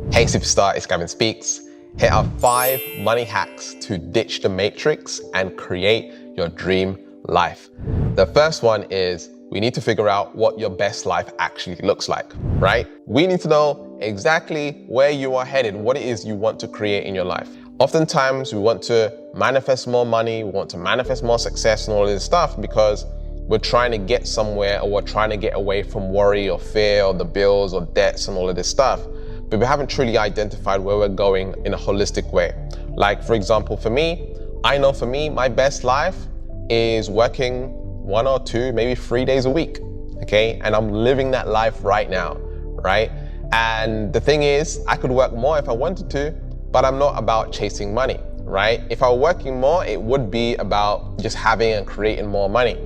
Hey superstar, it's Gavin Speaks. Here are 5 money hacks to ditch the matrix and create your dream life. The first one is we need to figure out what your best life actually looks like, right? We need to know exactly where you are headed, what it is you want to create in your life. Oftentimes we want to manifest more money, we want to manifest more success and all of this stuff because we're trying to get somewhere, or we're trying to get away from worry or fear or the bills or debts and all of this stuff. But we haven't truly identified where we're going in a holistic way. Like for example, for me, I know for me, my best life is working 1 or 2, maybe 3 days a week, okay? And I'm living that life right now, right? And the thing is, I could work more if I wanted to, but I'm not about chasing money, right? If I were working more, it would be about just having and creating more money.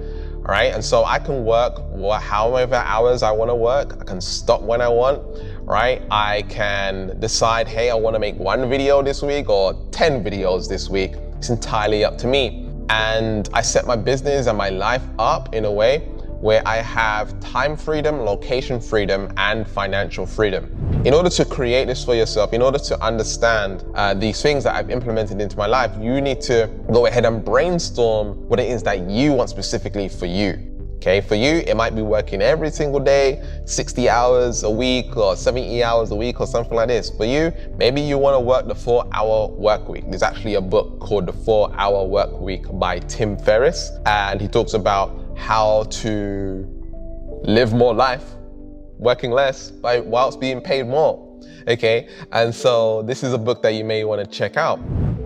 All right, and so I can work however hours I want to work. I can stop when I want, right? I can decide, hey, I want to make 1 video this week or 10 videos this week. It's entirely up to me. And I set my business and my life up in a way where I have time freedom, location freedom, and financial freedom. In order to create this for yourself, in order to understand these things that I've implemented into my life, you need to go ahead and brainstorm what it is that you want specifically for you. Okay, for you, it might be working every single day, 60 hours a week or 70 hours a week or something like this. For you, maybe you want to work the 4-hour work week. There's actually a book called The 4-Hour Work Week by Tim Ferriss, and he talks about how to live more life, working less whilst being paid more, okay? And so this is a book that you may want to check out.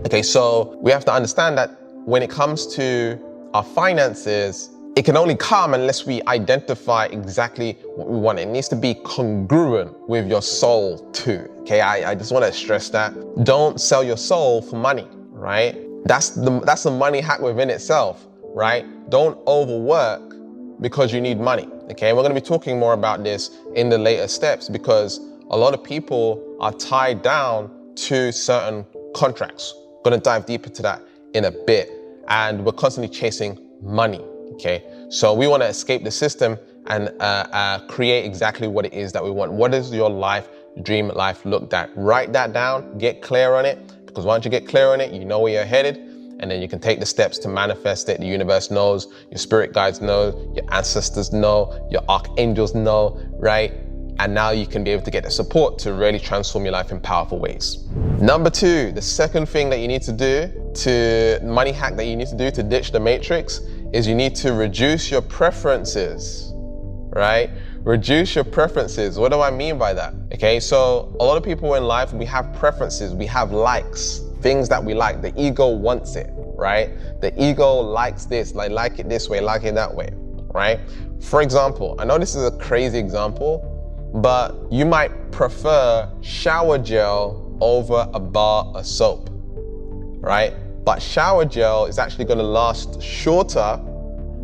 Okay, so we have to understand that when it comes to our finances, it can only come unless we identify exactly what we want. It needs to be congruent with your soul too, okay? I just want to stress that. Don't sell your soul for money, right? That's the money hack within itself, right? Don't overwork because you need money, okay? We're gonna be talking more about this in the later steps because a lot of people are tied down to certain contracts. Gonna dive deeper to that in a bit. And we're constantly chasing money, okay? So we wanna escape the system and create exactly what it is that we want. What does your life, dream life look like? Write that down, get clear on it, because once you get clear on it, you know where you're headed, and then you can take the steps to manifest it. The universe knows, your spirit guides know, your ancestors know, your archangels know, right? And now you can be able to get the support to really transform your life in powerful ways. Number 2, the second thing that you need to do, money hack that you need to do to ditch the matrix, is you need to reduce your preferences, right? Reduce your preferences. What do I mean by that? Okay, so a lot of people in life, we have preferences, we have likes. Things that we like. The ego wants it, right? The ego likes this, like it this way, like it that way, right? For example, I know this is a crazy example, but you might prefer shower gel over a bar of soap, right? But shower gel is actually going to last shorter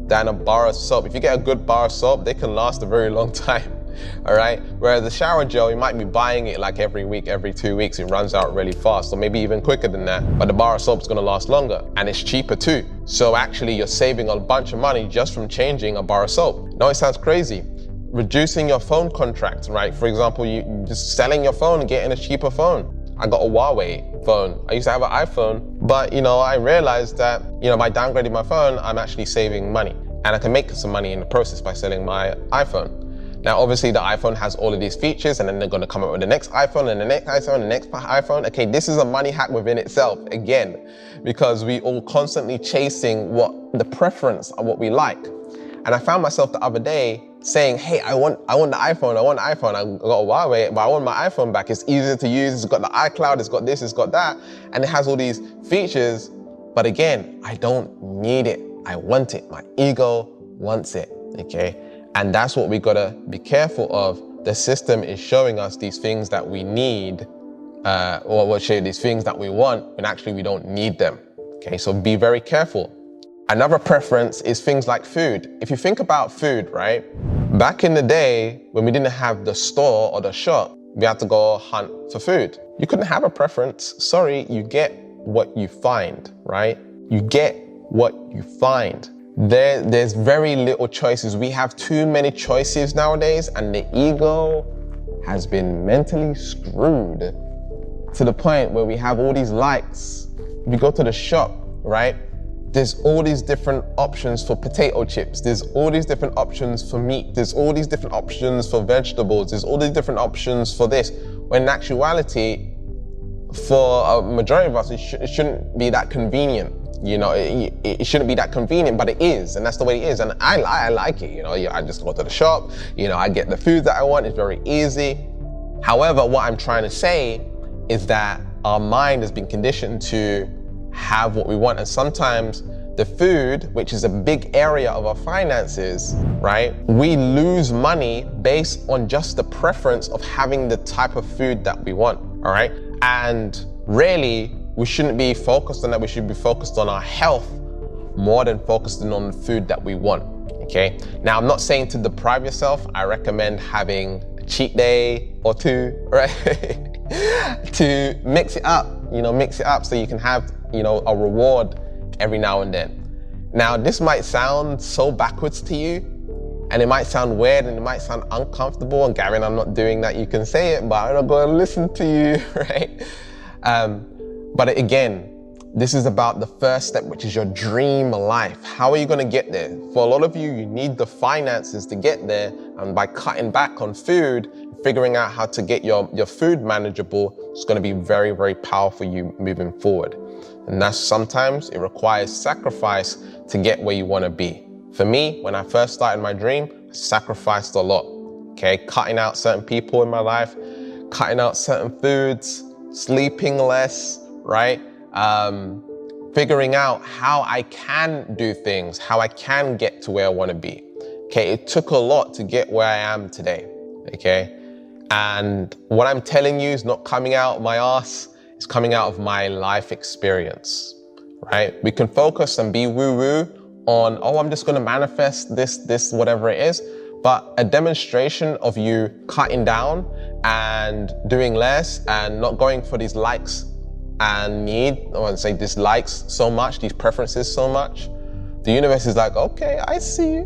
than a bar of soap. If you get a good bar of soap, they can last a very long time. All right. Whereas the shower gel, you might be buying it like every week, every 2 weeks. It runs out really fast, or maybe even quicker than that. But the bar of soap is going to last longer, and it's cheaper too. So actually, you're saving a bunch of money just from changing a bar of soap. Now it sounds crazy. Reducing your phone contract, right? For example, you just selling your phone and getting a cheaper phone. I got a Huawei phone. I used to have an iPhone, but I realized that by downgrading my phone, I'm actually saving money, and I can make some money in the process by selling my iPhone. Now, obviously, the iPhone has all of these features, and then they're going to come up with the next iPhone and the next iPhone and the next iPhone. Okay, this is a money hack within itself, again, because we all constantly chasing what the preference of what we like. And I found myself the other day saying, hey, I want the iPhone, I want the iPhone. I got a Huawei, but I want my iPhone back. It's easier to use, it's got the iCloud, it's got this, it's got that, and it has all these features. But again, I don't need it. I want it. My ego wants it, okay? And that's what we gotta be careful of. The system is showing us these things that we need, or we'll show you these things that we want, when actually we don't need them. Okay, so be very careful. Another preference is things like food. If you think about food, right? Back in the day, when we didn't have the store or the shop, we had to go hunt for food. You couldn't have a preference. Sorry, you get what you find, right? You get what you find. There's very little choices. We have too many choices nowadays, and the ego has been mentally screwed to the point where we have all these likes. If you go to the shop, right? There's all these different options for potato chips. There's all these different options for meat. There's all these different options for vegetables. There's all these different options for this. When in actuality, for a majority of us, it shouldn't be that convenient. You know, it shouldn't be that convenient, but it is, and that's the way it is. And I like it, you know, I just go to the shop, you know, I get the food that I want, it's very easy. However, what I'm trying to say is that our mind has been conditioned to have what we want. And sometimes the food, which is a big area of our finances, right? We lose money based on just the preference of having the type of food that we want, all right? And really, we shouldn't be focused on that. We should be focused on our health more than focusing on the food that we want, okay? Now, I'm not saying to deprive yourself. I recommend having a cheat day or two, right? To mix it up, mix it up so you can have, a reward every now and then. Now, this might sound so backwards to you, and it might sound weird and it might sound uncomfortable. And Gavin, I'm not doing that. You can say it, but I'm not going to listen to you, right? But again, this is about the first step, which is your dream life. How are you going to get there? For a lot of you, you need the finances to get there. And by cutting back on food, figuring out how to get your food manageable, it's going to be very, very powerful for you moving forward. And that's sometimes it requires sacrifice to get where you want to be. For me, when I first started my dream, I sacrificed a lot, okay? Cutting out certain people in my life, cutting out certain foods, sleeping less, right? Figuring out how I can do things, how I can get to where I want to be. Okay, it took a lot to get where I am today, okay? And what I'm telling you is not coming out of my ass, it's coming out of my life experience, right? We can focus and be woo-woo on, oh, I'm just gonna manifest this, whatever it is. But a demonstration of you cutting down and doing less and not going for these likes and dislikes so much, these preferences so much. The universe is like, okay, I see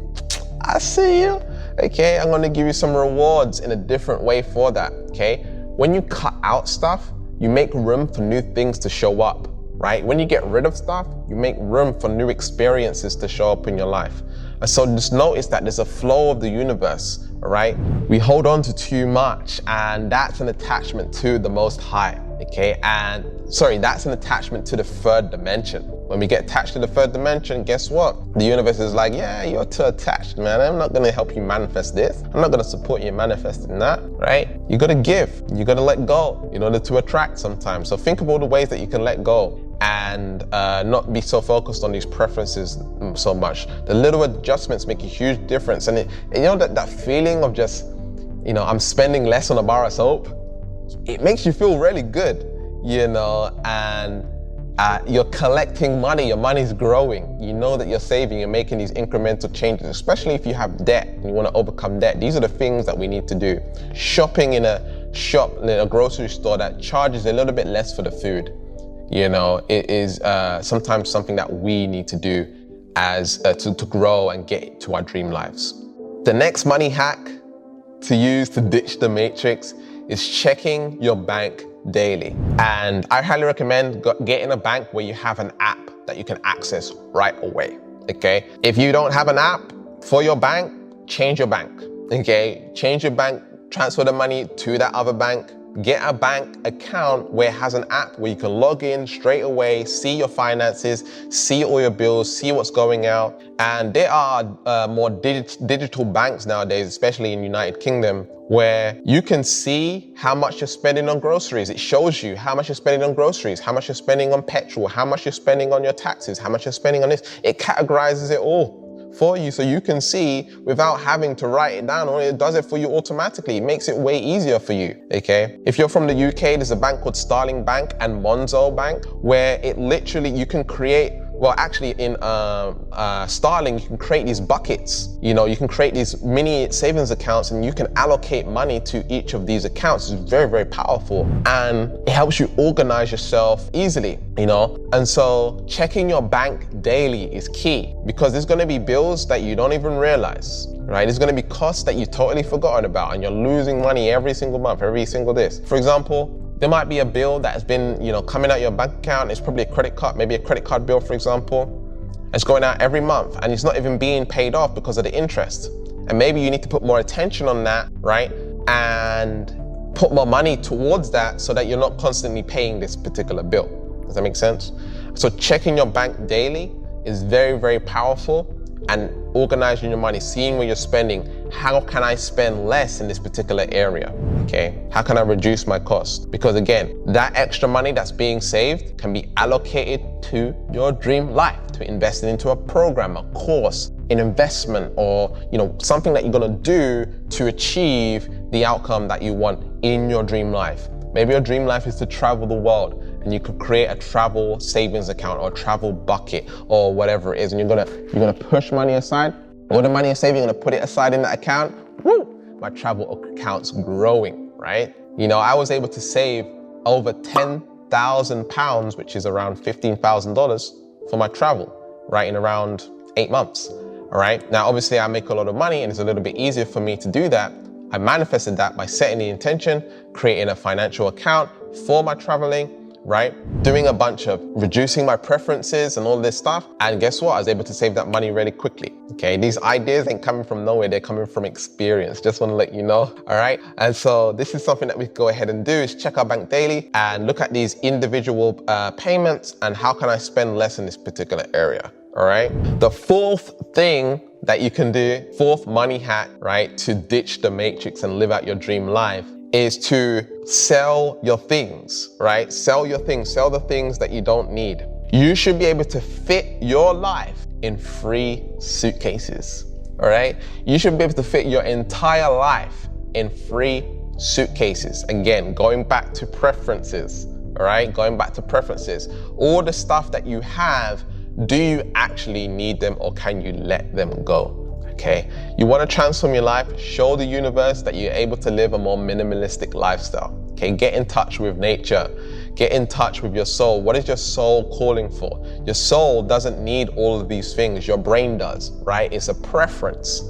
you. Okay, I'm gonna give you some rewards in a different way for that, okay? When you cut out stuff, you make room for new things to show up, right? When you get rid of stuff, you make room for new experiences to show up in your life. And so just notice that there's a flow of the universe, right? We hold on to too much, and that's an attachment to the Most High, okay? That's an attachment to the third dimension. When we get attached to the third dimension, guess what? The universe is like, yeah, you're too attached, man. I'm not gonna help you manifest this. I'm not gonna support you manifesting that, right? You gotta give, you gotta let go in order to attract sometimes. So think of all the ways that you can let go and not be so focused on these preferences so much. The little adjustments make a huge difference. And that feeling of just, I'm spending less on a bar of soap, it makes you feel really good, and you're collecting money, your money's growing. You know that you're saving, you're making these incremental changes, especially if you have debt and you want to overcome debt. These are the things that we need to do. Shopping in a grocery store that charges a little bit less for the food, it is sometimes something that we need to do as to grow and get to our dream lives. The next money hack to use to ditch the matrix is checking your bank daily. And I highly recommend getting a bank where you have an app that you can access right away, okay? If you don't have an app for your bank, change your bank, okay? Change your bank, transfer the money to that other bank. Get a bank account where it has an app where you can log in straight away, see your finances, see all your bills, see what's going out. And there are more digital banks nowadays, especially in the United Kingdom, where you can see how much you're spending on groceries. It shows you how much you're spending on groceries, how much you're spending on petrol, how much you're spending on your taxes, how much you're spending on this. It categorizes it all for you so you can see without having to write it down, or it does it for you automatically. It makes it way easier for you, okay? If you're from the UK, there's a bank called Starling Bank and Monzo Bank, where it literally, you can create well, actually in Starling, you can create these buckets. You know, you can create these mini savings accounts and you can allocate money to each of these accounts. It's very, very powerful. And it helps you organize yourself easily, you know? And so checking your bank daily is key, because there's gonna be bills that you don't even realize, right? There's gonna be costs that you totally forgotten about and you're losing money every single month, every single this. For example, there might be a bill that has been, you know, coming out your bank account. It's probably a credit card, maybe a credit card bill, for example. It's going out every month and it's not even being paid off because of the interest. And maybe you need to put more attention on that, right? And put more money towards that so that you're not constantly paying this particular bill. Does that make sense? So checking your bank daily is very, very powerful, and organizing your money, seeing where you're spending. How can I spend less in this particular area? Okay, how can I reduce my cost? Because again, that extra money that's being saved can be allocated to your dream life, to investing into a program, a course, an investment, or you know, something that you're gonna do to achieve the outcome that you want in your dream life. Maybe your dream life is to travel the world, and you could create a travel savings account or a travel bucket or whatever it is, and you're gonna push money aside. All the money you're saving, you're gonna put it aside in that account. Woo! My travel account's growing, right? You know, I was able to save over £10,000, which is around $15,000 for my travel, right, in around 8 months. All right. Now, obviously, I make a lot of money, and it's a little bit easier for me to do that. I manifested that by setting the intention, creating a financial account for my traveling, right? Doing a bunch of reducing my preferences and all this stuff. And guess what? I was able to save that money really quickly. Okay, these ideas ain't coming from nowhere, they're coming from experience. Just want to let you know, all right? And so this is something that we go ahead and do, is check our bank daily and look at these individual payments and how can I spend less in this particular area, all right? The fourth thing that you can do, fourth money hack, right, to ditch the matrix and live out your dream life, is to sell your things, right? Sell your things, sell the things that you don't need. You should be able to fit your life in 3 suitcases, all right? You should be able to fit your entire life in 3 suitcases. Again, going back to preferences, all right? Going back to preferences. All the stuff that you have, do you actually need them or can you let them go? Okay, you want to transform your life, show the universe that you're able to live a more minimalistic lifestyle. Okay, get in touch with nature, get in touch with your soul. What is your soul calling for? Your soul doesn't need all of these things, your brain does, right? It's a preference.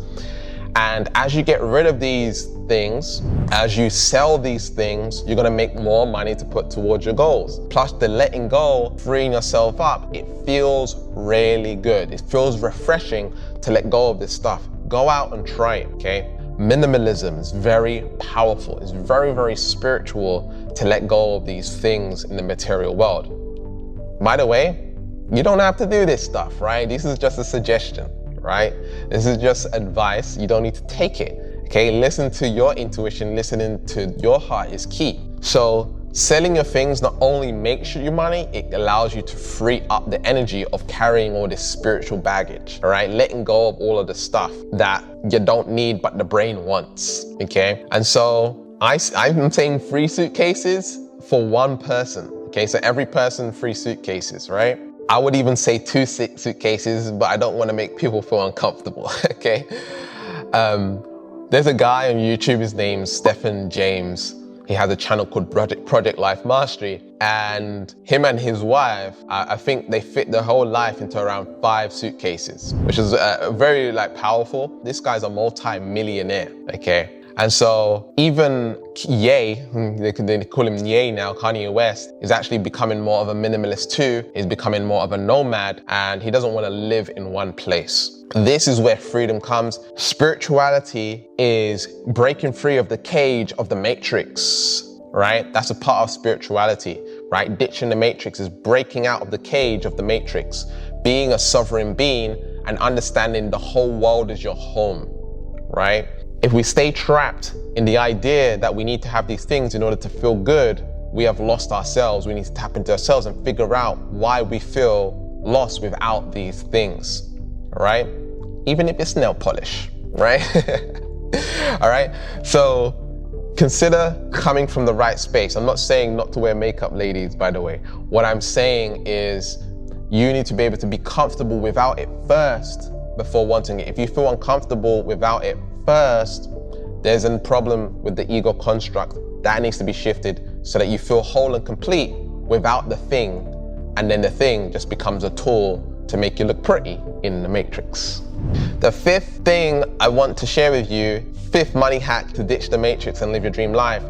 And as you get rid of these things, as you sell these things, you're gonna make more money to put towards your goals. Plus the letting go, freeing yourself up, it feels really good. It feels refreshing to let go of this stuff. Go out and try it, okay? Minimalism is very powerful. It's very, very spiritual to let go of these things in the material world. By the way, you don't have to do this stuff, right? This is just a suggestion, right? This is just advice. You don't need to take it, okay? Listen to your intuition, listening to your heart is key. So selling your things not only makes you money, it allows you to free up the energy of carrying all this spiritual baggage, all right? Letting go of all of the stuff that you don't need but the brain wants, okay? And so I'm saying 3 suitcases for 1 person, okay? So every person 3 suitcases, right? I would even say 2 suitcases, but I don't want to make people feel uncomfortable, okay? There's a guy on YouTube, his name's Stephen James. He has a channel called Project Life Mastery, and him and his wife, I think they fit their whole life into around 5 suitcases, which is very powerful. This guy's a multi-millionaire, okay? And so even Ye, they call him Ye now, Kanye West, is actually becoming more of a minimalist too. He's becoming more of a nomad, and he doesn't want to live in one place. This is where freedom comes. Spirituality is breaking free of the cage of the matrix, right? That's a part of spirituality, right? Ditching the matrix is breaking out of the cage of the matrix, being a sovereign being and understanding the whole world is your home, right? If we stay trapped in the idea that we need to have these things in order to feel good, we have lost ourselves. We need to tap into ourselves and figure out why we feel lost without these things, all right? Even if it's nail polish, right? All right, so consider coming from the right space. I'm not saying not to wear makeup, ladies, by the way. What I'm saying is you need to be able to be comfortable without it first before wanting it. If you feel uncomfortable without it first, there's a problem with the ego construct. That needs to be shifted so that you feel whole and complete without the thing, and then the thing just becomes a tool to make you look pretty in the matrix. The fifth thing I want to share with you, fifth money hack to ditch the matrix and live your dream life,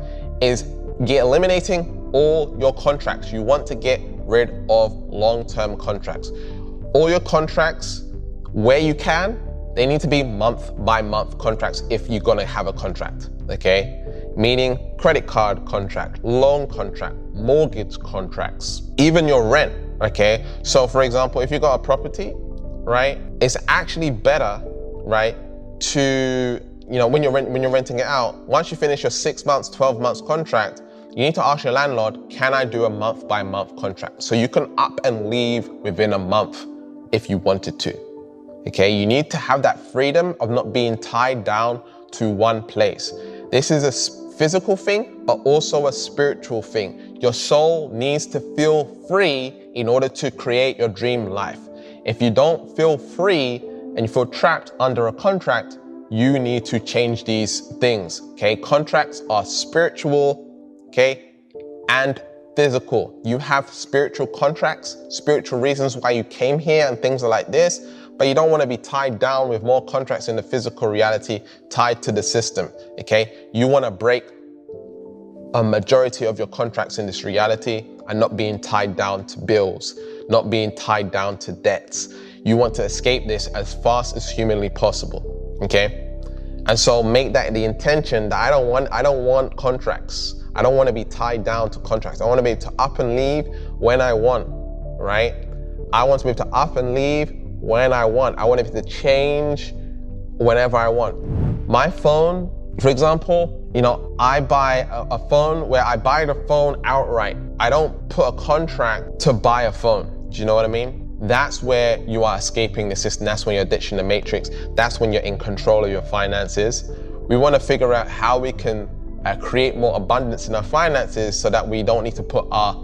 is eliminating all your contracts. You want to get rid of long-term contracts. All your contracts, where you can, they need to be month-by-month contracts if you're gonna have a contract, okay? Meaning credit card contract, loan contract, mortgage contracts, even your rent, okay? So for example, if you got a property, right, it's actually better, right, to, when you're renting it out, once you finish your 6 months, 12 months contract, you need to ask your landlord, can I do a month-by-month contract? So you can up and leave within a month if you wanted to, okay? You need to have that freedom of not being tied down to one place. This is a physical thing, but also a spiritual thing. Your soul needs to feel free in order to create your dream life. If you don't feel free and you feel trapped under a contract, you need to change these things, okay? Contracts are spiritual, okay, and physical. You have spiritual contracts, spiritual reasons why you came here and things like this, but you don't want to be tied down with more contracts in the physical reality tied to the system, okay? You want to break a majority of your contracts in this reality and not being tied down to bills, not being tied down to debts. You want to escape this as fast as humanly possible, okay? And so make that the intention that I don't want contracts. I don't want to be tied down to contracts. I want to be able to up and leave when I want, right? I want to be able to up and leave when I want. I want to be able to change whenever I want. My phone, for example, I buy a phone where I buy the phone outright. I don't put a contract to buy a phone. Do you know what I mean? That's where you are escaping the system. That's when you're ditching the matrix. That's when you're in control of your finances. We want to figure out how we can create more abundance in our finances so that we don't need to put our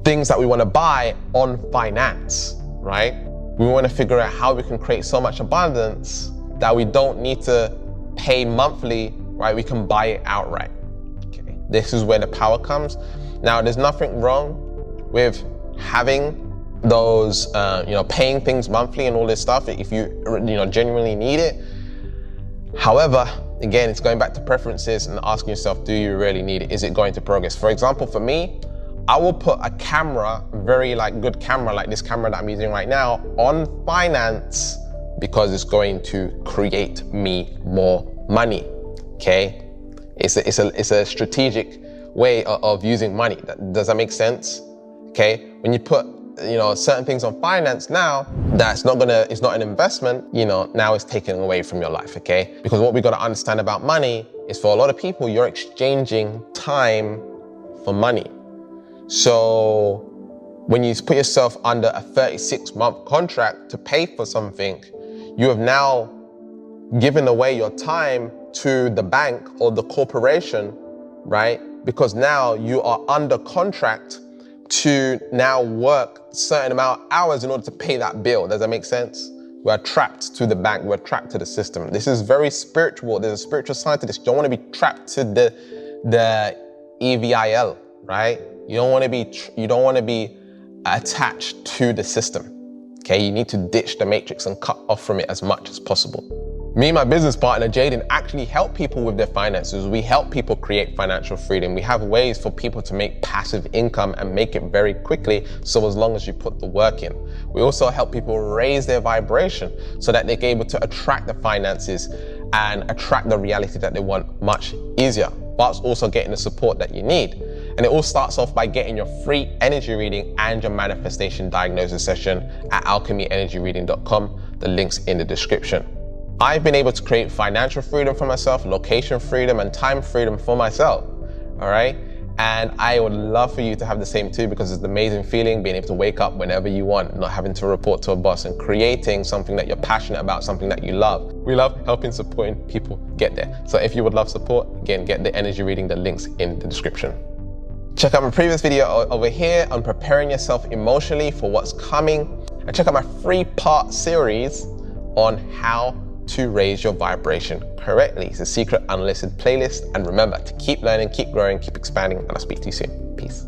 things that we want to buy on finance, right? We want to figure out how we can create so much abundance that we don't need to pay monthly, right? We can buy it outright. Okay. This is where the power comes. Now, there's nothing wrong with having those, paying things monthly and all this stuff if you, genuinely need it. However, again, it's going back to preferences and asking yourself, do you really need it? Is it going to progress? For example, for me, I will put a camera, very good camera, like this camera that I'm using right now, on finance because it's going to create me more money, okay? It's a strategic way of using money. Does that make sense? Okay, when you put certain things on finance now, it's not an investment, now it's taken away from your life, okay? Because what we got to understand about money is for a lot of people, you're exchanging time for money. So when you put yourself under a 36-month contract to pay for something, you have now given away your time to the bank or the corporation, right? Because now you are under contract to now work a certain amount of hours in order to pay that bill. Does that make sense? We're trapped to the bank, we're trapped to the system. This is very spiritual. There's a spiritual side to this. You don't want to be trapped to the EVIL, right? You don't want to be attached to the system. Okay, you need to ditch the matrix and cut off from it as much as possible. Me and my business partner, Jaden, actually help people with their finances. We help people create financial freedom. We have ways for people to make passive income and make it very quickly, so as long as you put the work in. We also help people raise their vibration so that they're able to attract the finances and attract the reality that they want much easier, whilst also getting the support that you need. And it all starts off by getting your free energy reading and your manifestation diagnosis session at alchemyenergyreading.com. The link's in the description. I've been able to create financial freedom for myself, location freedom, and time freedom for myself, all right? And I would love for you to have the same too, because it's an amazing feeling being able to wake up whenever you want, not having to report to a boss, and creating something that you're passionate about, something that you love. We love helping, supporting people get there. So if you would love support, again, get the energy reading, the links in the description. Check out my previous video over here on preparing yourself emotionally for what's coming. and check out my 3-part series on how to raise your vibration correctly. It's a secret unlisted playlist. And remember to keep learning, keep growing, keep expanding, and I'll speak to you soon. Peace.